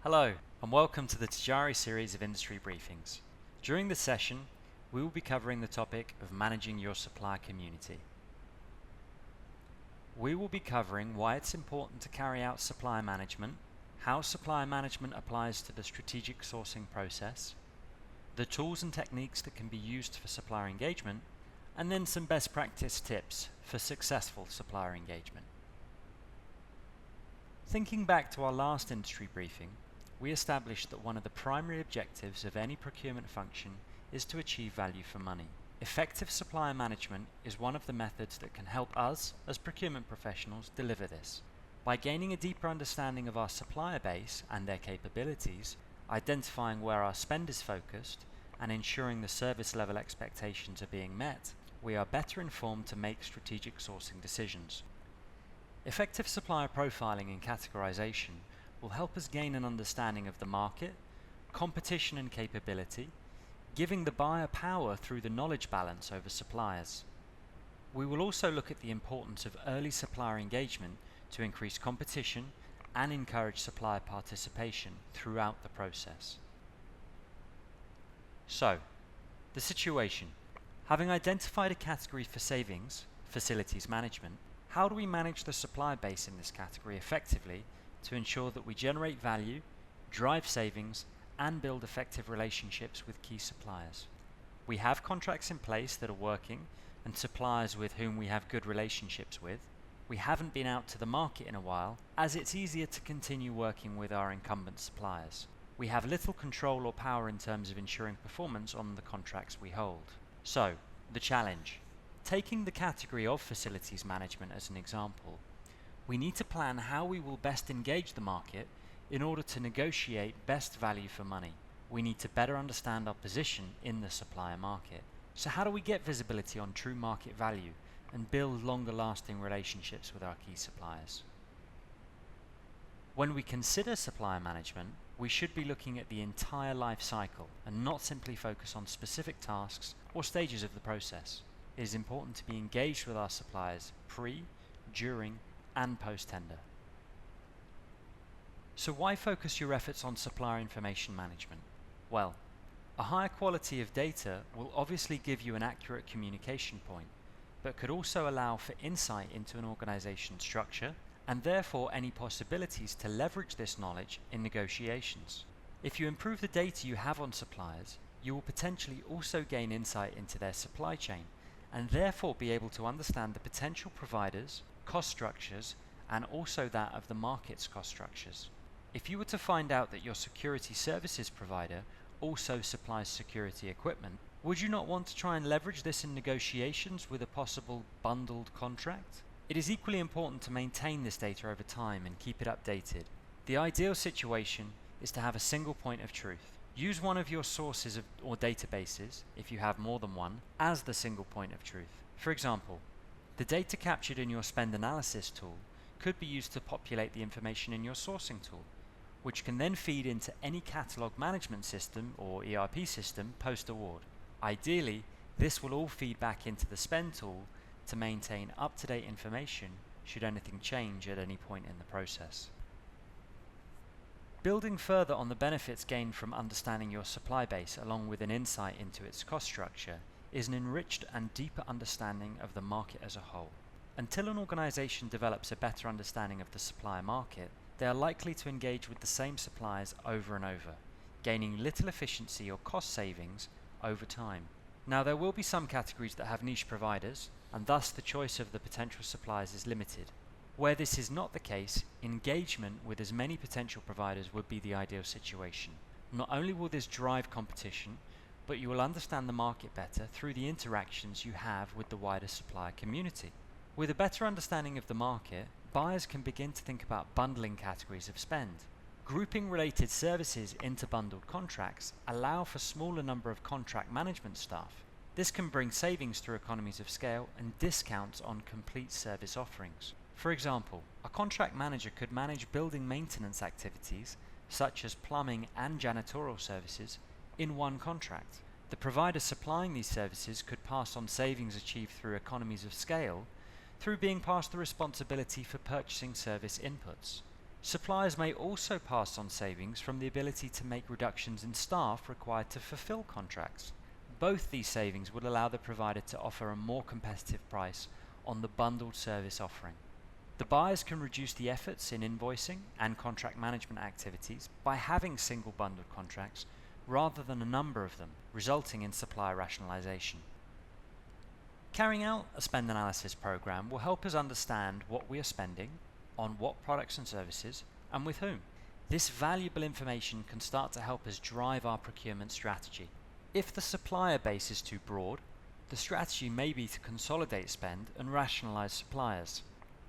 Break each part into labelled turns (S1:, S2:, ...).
S1: Hello, and welcome to the Tajari series of industry briefings. During this session, we will be covering the topic of managing your supplier community. We will be covering why it's important to carry out supplier management, how supplier management applies to the strategic sourcing process, the tools and techniques that can be used for supplier engagement, and then some best practice tips for successful supplier engagement. Thinking back to our last industry briefing, we established that one of the primary objectives of any procurement function is to achieve value for money. Effective supplier management is one of the methods that can help us, as procurement professionals, deliver this. By gaining a deeper understanding of our supplier base and their capabilities, identifying where our spend is focused, and ensuring the service level expectations are being met, we are better informed to make strategic sourcing decisions. Effective supplier profiling and categorization will help us gain an understanding of the market, competition and capability, giving the buyer power through the knowledge balance over suppliers. We will also look at the importance of early supplier engagement to increase competition and encourage supplier participation throughout the process. So, the situation. Having identified a category for savings, facilities management, how do we manage the supply base in this category effectively to ensure that we generate value, drive savings, and build effective relationships with key suppliers? We have contracts in place that are working and suppliers with whom we have good relationships with. We haven't been out to the market in a while, as it's easier to continue working with our incumbent suppliers. We have little control or power in terms of ensuring performance on the contracts we hold. So, the challenge. Taking the category of facilities management as an example, we need to plan how we will best engage the market in order to negotiate best value for money. We need to better understand our position in the supplier market. So how do we get visibility on true market value and build longer lasting relationships with our key suppliers? When we consider supplier management, we should be looking at the entire life cycle and not simply focus on specific tasks or stages of the process. It is important to be engaged with our suppliers pre, during, and post-tender. So why focus your efforts on supplier information management? Well, a higher quality of data will obviously give you an accurate communication point, but could also allow for insight into an organization's structure and therefore any possibilities to leverage this knowledge in negotiations. If you improve the data you have on suppliers, you will potentially also gain insight into their supply chain and therefore be able to understand the potential providers, cost structures, and also that of the market's cost structures. If you were to find out that your security services provider also supplies security equipment, would you not want to try and leverage this in negotiations with a possible bundled contract? It is equally important to maintain this data over time and keep it updated. The ideal situation is to have a single point of truth. Use one of your sources or databases, if you have more than one, as the single point of truth. For example, the data captured in your spend analysis tool could be used to populate the information in your sourcing tool, which can then feed into any catalog management system or ERP system post-award. Ideally, this will all feed back into the spend tool to maintain up-to-date information should anything change at any point in the process. Building further on the benefits gained from understanding your supply base along with an insight into its cost structure is an enriched and deeper understanding of the market as a whole. Until an organization develops a better understanding of the supplier market, they are likely to engage with the same suppliers over and over, gaining little efficiency or cost savings over time. Now, there will be some categories that have niche providers, and thus the choice of the potential suppliers is limited. Where this is not the case, engagement with as many potential providers would be the ideal situation. Not only will this drive competition, but you will understand the market better through the interactions you have with the wider supplier community. With a better understanding of the market, buyers can begin to think about bundling categories of spend. Grouping related services into bundled contracts allow for smaller number of contract management staff. This can bring savings through economies of scale and discounts on complete service offerings. For example, a contract manager could manage building maintenance activities such as plumbing and janitorial services in one contract. The provider supplying these services could pass on savings achieved through economies of scale through being passed the responsibility for purchasing service inputs. Suppliers may also pass on savings from the ability to make reductions in staff required to fulfill contracts. Both these savings would allow the provider to offer a more competitive price on the bundled service offering. The buyers can reduce the efforts in invoicing and contract management activities by having single bundled contracts rather than a number of them, resulting in supplier rationalization. Carrying out a spend analysis program will help us understand what we are spending, on what products and services, and with whom. This valuable information can start to help us drive our procurement strategy. If the supplier base is too broad, the strategy may be to consolidate spend and rationalize suppliers.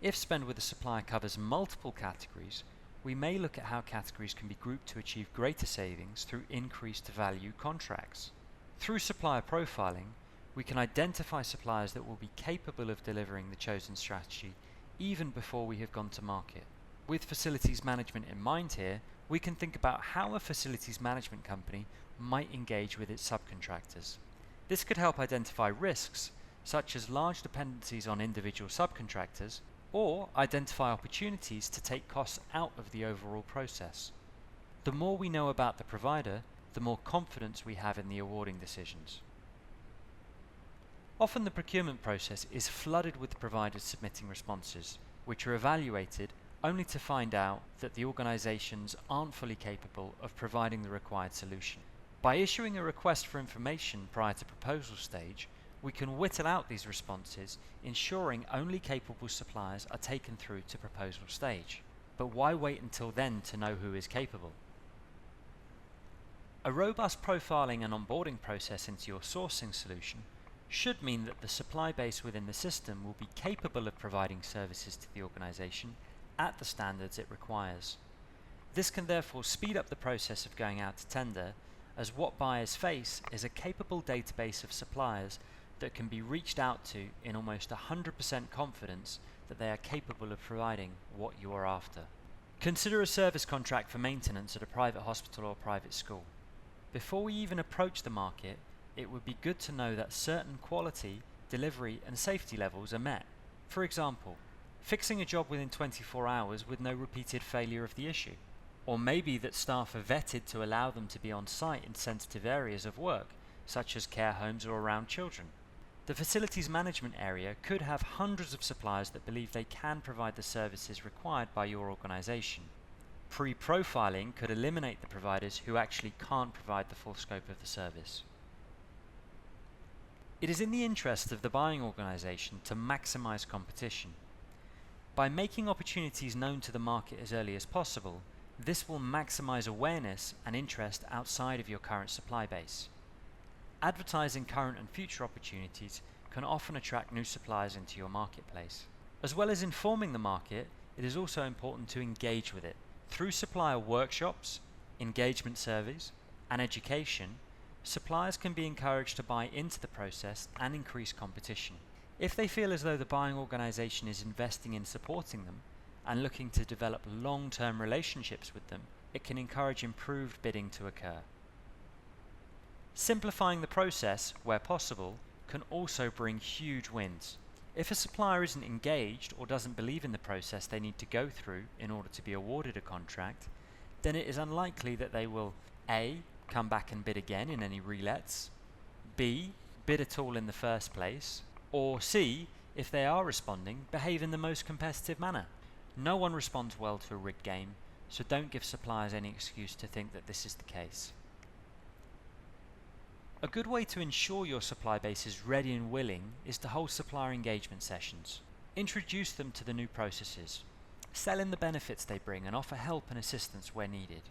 S1: If spend with a supplier covers multiple categories, we may look at how categories can be grouped to achieve greater savings through increased value contracts. Through supplier profiling, we can identify suppliers that will be capable of delivering the chosen strategy even before we have gone to market. With facilities management in mind here, we can think about how a facilities management company might engage with its subcontractors. This could help identify risks, such as large dependencies on individual subcontractors, or identify opportunities to take costs out of the overall process. The more we know about the provider, the more confidence we have in the awarding decisions. Often the procurement process is flooded with providers submitting responses, which are evaluated only to find out that the organizations aren't fully capable of providing the required solution. By issuing a request for information prior to proposal stage, we can whittle out these responses, ensuring only capable suppliers are taken through to proposal stage. But why wait until then to know who is capable? A robust profiling and onboarding process into your sourcing solution should mean that the supply base within the system will be capable of providing services to the organization at the standards it requires. This can therefore speed up the process of going out to tender, as what buyers face is a capable database of suppliers that can be reached out to in almost 100% confidence that they are capable of providing what you are after. Consider a service contract for maintenance at a private hospital or private school. Before we even approach the market, it would be good to know that certain quality, delivery and safety levels are met. For example, fixing a job within 24 hours with no repeated failure of the issue. Or maybe that staff are vetted to allow them to be on site in sensitive areas of work, such as care homes or around children. The facilities management area could have hundreds of suppliers that believe they can provide the services required by your organization. Pre-profiling could eliminate the providers who actually can't provide the full scope of the service. It is in the interest of the buying organization to maximize competition. By making opportunities known to the market as early as possible, this will maximize awareness and interest outside of your current supply base. Advertising current and future opportunities can often attract new suppliers into your marketplace. As well as informing the market, it is also important to engage with it. Through supplier workshops, engagement surveys, and education, suppliers can be encouraged to buy into the process and increase competition. If they feel as though the buying organization is investing in supporting them and looking to develop long-term relationships with them, it can encourage improved bidding to occur. Simplifying the process, where possible, can also bring huge wins. If a supplier isn't engaged or doesn't believe in the process they need to go through in order to be awarded a contract, then it is unlikely that they will A. come back and bid again in any relets, B. bid at all in the first place, or C. if they are responding, behave in the most competitive manner. No one responds well to a rigged game, so don't give suppliers any excuse to think that this is the case. A good way to ensure your supply base is ready and willing is to hold supplier engagement sessions. Introduce them to the new processes. Sell in the benefits they bring and offer help and assistance where needed.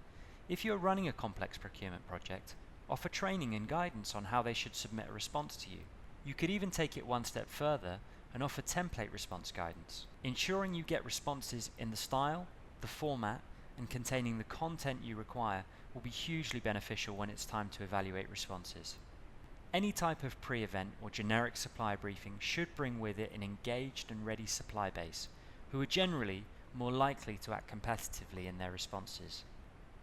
S1: If you are running a complex procurement project, offer training and guidance on how they should submit a response to you. You could even take it one step further and offer template response guidance. Ensuring you get responses in the style, the format, and containing the content you require will be hugely beneficial when it's time to evaluate responses. Any type of pre-event or generic supply briefing should bring with it an engaged and ready supply base, who are generally more likely to act competitively in their responses.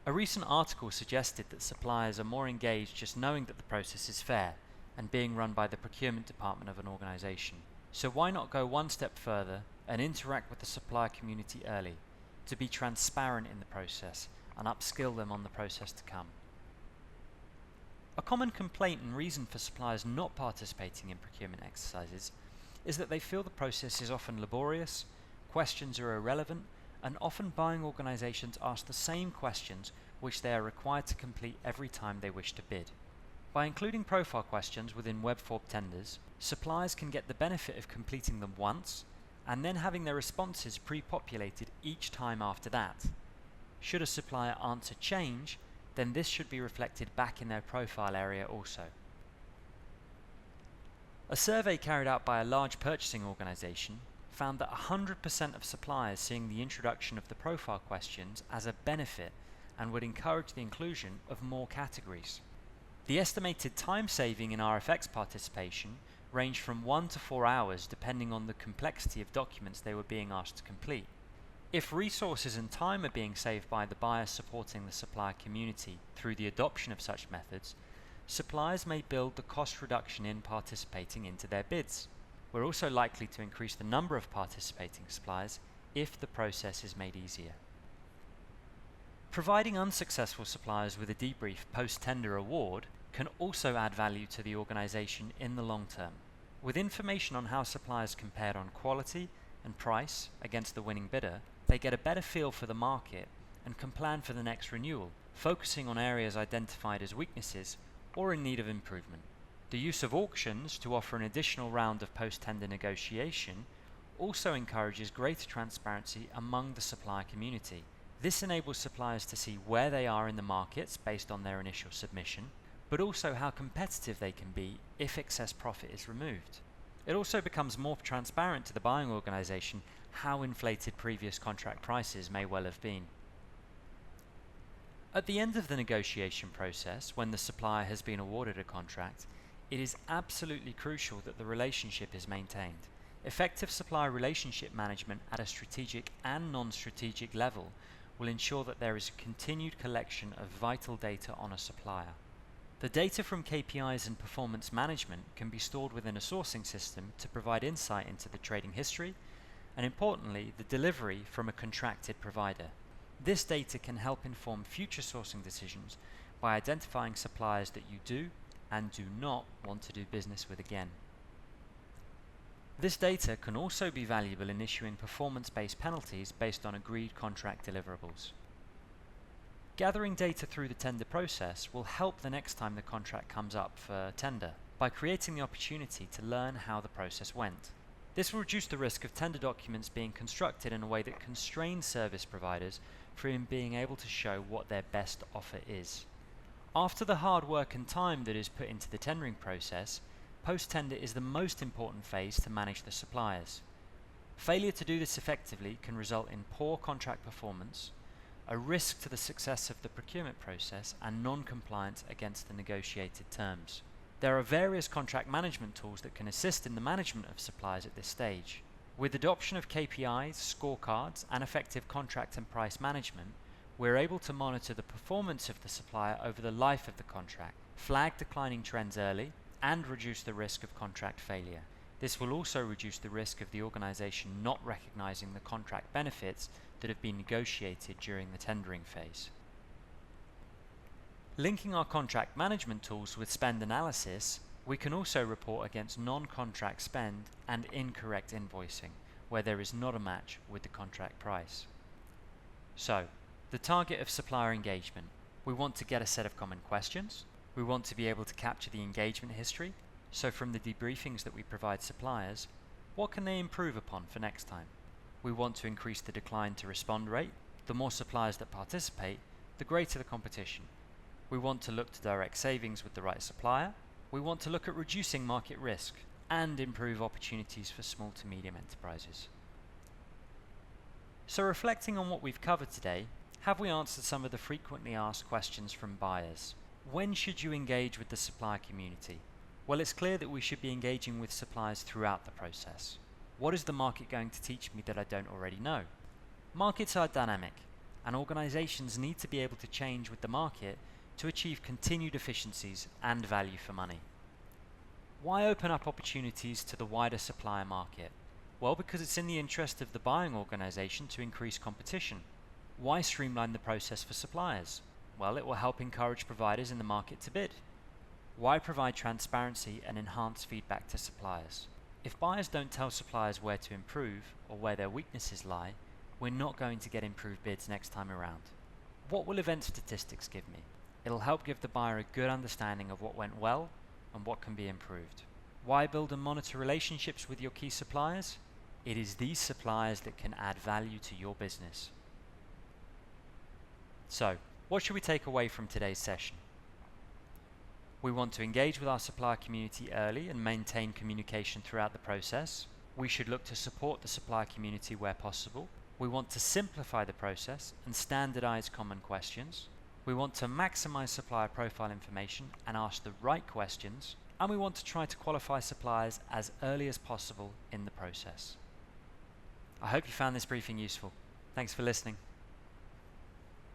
S1: A recent article suggested that suppliers are more engaged just knowing that the process is fair and being run by the procurement department of an organization. So why not go one step further and interact with the supplier community early? to be transparent in the process, and upskill them on the process to come. A common complaint and reason for suppliers not participating in procurement exercises is that they feel the process is often laborious, questions are irrelevant, and often buying organisations ask the same questions which they are required to complete every time they wish to bid. By including profile questions within web form tenders, suppliers can get the benefit of completing them once and then having their responses pre-populated each time after that. Should a supplier answer change, then this should be reflected back in their profile area also. A survey carried out by a large purchasing organisation found that 100% of suppliers seeing the introduction of the profile questions as a benefit and would encourage the inclusion of more categories. The estimated time saving in RFX participation ranged from 1 to 4 hours depending on the complexity of documents they were being asked to complete. If resources and time are being saved by the buyers supporting the supplier community through the adoption of such methods, suppliers may build the cost reduction in participating into their bids. We're also likely to increase the number of participating suppliers if the process is made easier. Providing unsuccessful suppliers with a debrief post-tender award can also add value to the organisation in the long term. With information on how suppliers compared on quality and price against the winning bidder, they get a better feel for the market and can plan for the next renewal, focusing on areas identified as weaknesses or in need of improvement. The use of auctions to offer an additional round of post-tender negotiation also encourages greater transparency among the supplier community. This enables suppliers to see where they are in the markets based on their initial submission, but also how competitive they can be if excess profit is removed. It also becomes more transparent to the buying organisation how inflated previous contract prices may well have been. At the end of the negotiation process, when the supplier has been awarded a contract, it is absolutely crucial that the relationship is maintained. Effective supplier relationship management at a strategic and non-strategic level will ensure that there is a continued collection of vital data on a supplier. The data from KPIs and performance management can be stored within a sourcing system to provide insight into the trading history and, importantly, the delivery from a contracted provider. This data can help inform future sourcing decisions by identifying suppliers that you do and do not want to do business with again. This data can also be valuable in issuing performance-based penalties based on agreed contract deliverables. Gathering data through the tender process will help the next time the contract comes up for tender by creating the opportunity to learn how the process went. This will reduce the risk of tender documents being constructed in a way that constrains service providers from being able to show what their best offer is. After the hard work and time that is put into the tendering process, post-tender is the most important phase to manage the suppliers. Failure to do this effectively can result in poor contract performance, a risk to the success of the procurement process, and non-compliance against the negotiated terms. There are various contract management tools that can assist in the management of suppliers at this stage. With adoption of KPIs, scorecards, and effective contract and price management, we're able to monitor the performance of the supplier over the life of the contract, flag declining trends early, and reduce the risk of contract failure. This will also reduce the risk of the organisation not recognising the contract benefits that have been negotiated during the tendering phase. Linking our contract management tools with spend analysis, we can also report against non-contract spend and incorrect invoicing, where there is not a match with the contract price. So, the target of supplier engagement. We want to get a set of common questions. We want to be able to capture the engagement history. So from the debriefings that we provide suppliers, what can they improve upon for next time? We want to increase the decline to respond rate. The more suppliers that participate, the greater the competition. We want to look to direct savings with the right supplier. We want to look at reducing market risk and improve opportunities for small to medium enterprises. So reflecting on what we've covered today, have we answered some of the frequently asked questions from buyers? When should you engage with the supplier community? Well, it's clear that we should be engaging with suppliers throughout the process. What is the market going to teach me that I don't already know? Markets are dynamic, and organizations need to be able to change with the market to achieve continued efficiencies and value for money. Why open up opportunities to the wider supplier market? Well, because it's in the interest of the buying organization to increase competition. Why streamline the process for suppliers? Well, it will help encourage providers in the market to bid. Why provide transparency and enhance feedback to suppliers? If buyers don't tell suppliers where to improve or where their weaknesses lie, we're not going to get improved bids next time around. What will event statistics give me? It'll help give the buyer a good understanding of what went well and what can be improved. Why build and monitor relationships with your key suppliers? It is these suppliers that can add value to your business. So, what should we take away from today's session? We want to engage with our supplier community early and maintain communication throughout the process. We should look to support the supplier community where possible. We want to simplify the process and standardize common questions. We want to maximize supplier profile information and ask the right questions. And we want to try to qualify suppliers as early as possible in the process. I hope you found this briefing useful. Thanks for listening.